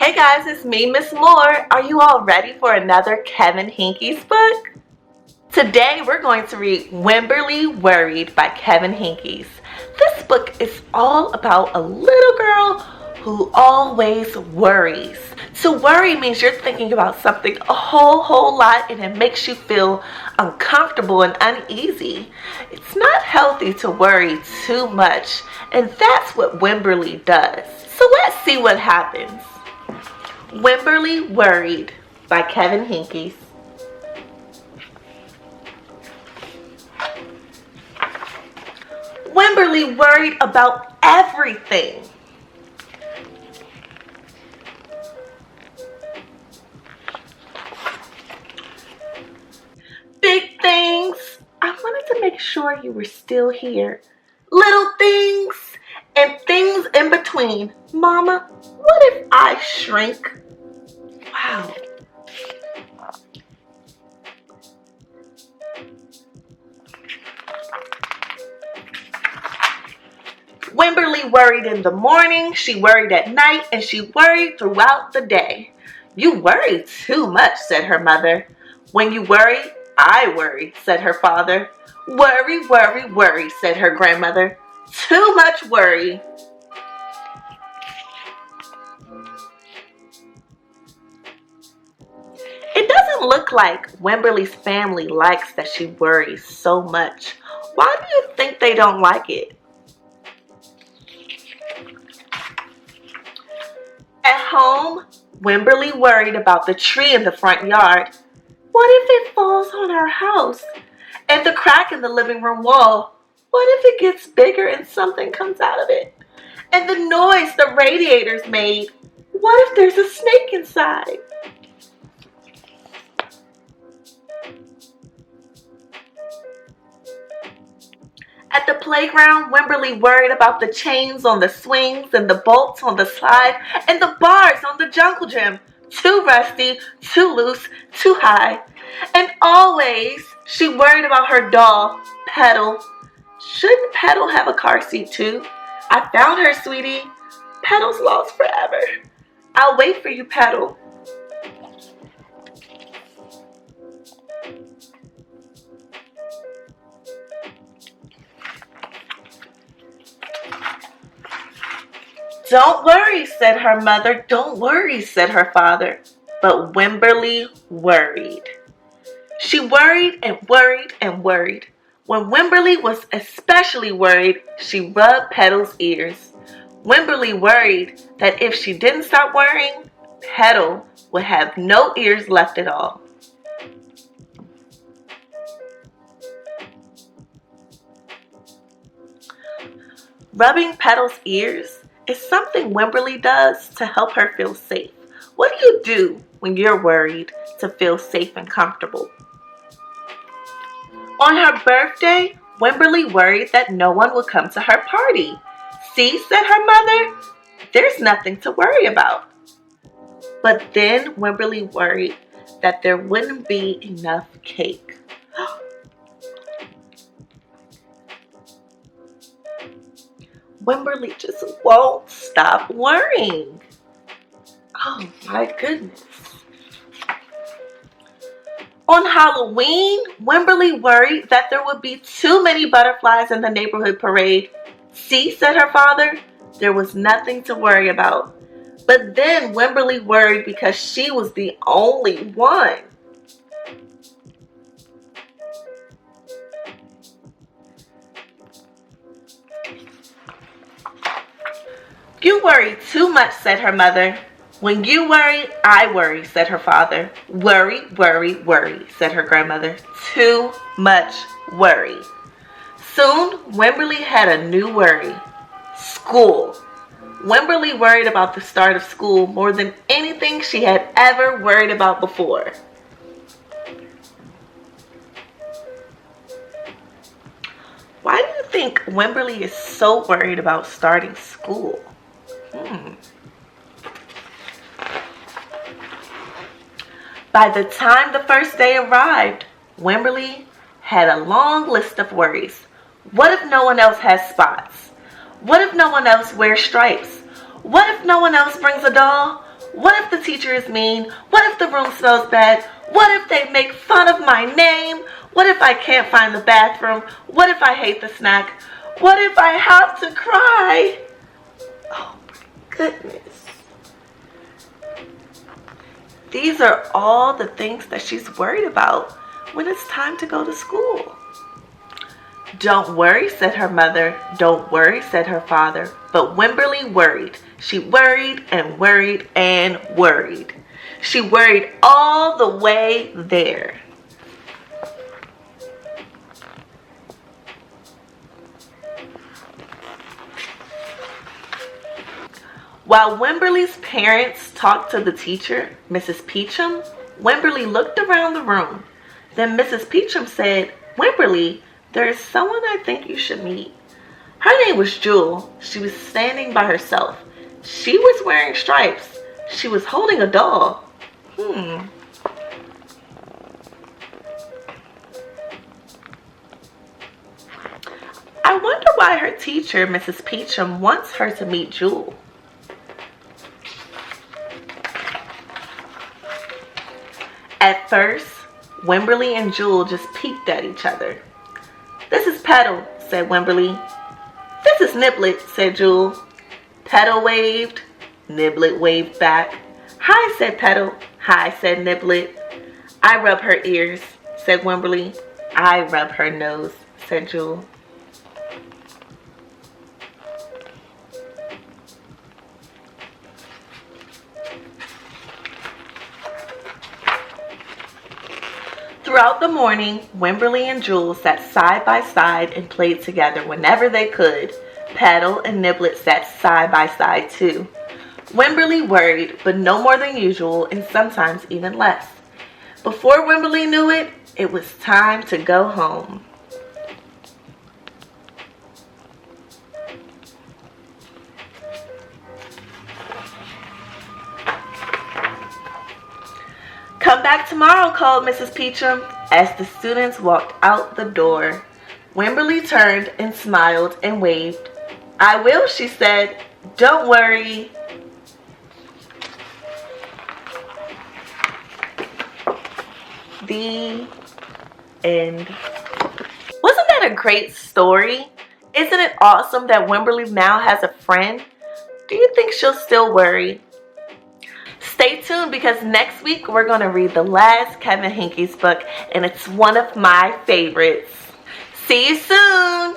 Hey guys, it's me, Miss Moore. Are you all ready for another Kevin Henkes book? Today we're going to read Wemberly Worried by Kevin Henkes. This book is all about a little girl who always worries. To worry means you're thinking about something a whole lot and it makes you feel uncomfortable and uneasy. It's not healthy to worry too much, and that's what Wemberly does. So let's see what happens. Wemberly Worried by Kevin Henkes. Wemberly worried about everything. Big things. I wanted to make sure you were still here. Little things and things in between. Mama, what if I shrink? Wow. Wemberly worried in the morning, she worried at night, and she worried throughout the day. You worry too much, said her mother. When you worry, I worry, said her father. Worry, worry, worry, said her grandmother. Too much worry. It doesn't look like Wemberly's family likes that she worries so much. Why do you think they don't like it? At home, Wemberly worried about the tree in the front yard. What if it falls on our house? And the crack in the living room wall? What if it gets bigger and something comes out of it? And the noise the radiators made? What if there's a snake inside? At the playground, Wemberly worried about the chains on the swings and the bolts on the slide and the bars on the jungle gym. Too rusty, too loose, too high. And always, she worried about her doll, Petal. Shouldn't Petal have a car seat too? I found her, sweetie. Petal's lost forever. I'll wait for you, Petal. Don't worry, said her mother. Don't worry, said her father. But Wemberly worried. She worried and worried and worried. When Wemberly was especially worried, she rubbed Petal's ears. Wemberly worried that if she didn't stop worrying, Petal would have no ears left at all. Rubbing Petal's ears is something Wemberly does to help her feel safe. What do you do when you're worried to feel safe and comfortable? On her birthday, Wemberly worried that no one would come to her party. See, said her mother, there's nothing to worry about. But then Wemberly worried that there wouldn't be enough cake. Wemberly just won't stop worrying. Oh my goodness. On Halloween, Wemberly worried that there would be too many butterflies in the neighborhood parade. See, said her father, there was nothing to worry about. But then Wemberly worried because she was the only one. You worry too much, said her mother. When you worry, I worry, said her father. Worry, worry, worry, said her grandmother. Too much worry. Soon, Wemberly had a new worry. School. Wemberly worried about the start of school more than anything she had ever worried about before. Why do you think Wemberly is so worried about starting school? By the time the first day arrived, Wemberly had a long list of worries. What if no one else has spots? What if no one else wears stripes? What if no one else brings a doll? What if the teacher is mean? What if the room smells bad? What if they make fun of my name? What if I can't find the bathroom? What if I hate the snack? What if I have to cry? Oh my goodness. These are all the things that she's worried about when it's time to go to school. Don't worry, said her mother. Don't worry, said her father. But Wemberly worried. She worried and worried and worried. She worried all the way there. While Wemberly's parents talked to the teacher, Mrs. Peachum, Wemberly looked around the room. Then Mrs. Peachum said, Wemberly, there is someone I think you should meet. Her name was Jewel. She was standing by herself. She was wearing stripes. She was holding a doll. I wonder why her teacher, Mrs. Peachum, wants her to meet Jewel. At first, Wemberly and Jewel just peeked at each other. This is Petal, said Wemberly. This is Niblet, said Jewel. Petal waved. Niblet waved back. Hi, said Petal. Hi, said Niblet. I rub her ears, said Wemberly. I rub her nose, said Jewel. Throughout the morning, Wemberly and Jewel sat side by side and played together whenever they could. Petal and Niblet sat side by side too. Wemberly worried, but no more than usual, and sometimes even less. Before Wemberly knew it, it was time to go home. Come back tomorrow, called Mrs. Peachum as the students walked out the door. Wemberly turned and smiled and waved. I will, she said. Don't worry. The end. Wasn't that a great story? Isn't it awesome that Wemberly now has a friend? Do you think she'll still worry? Stay tuned because next week we're going to read the last Kevin Henkes book and it's one of my favorites. See you soon!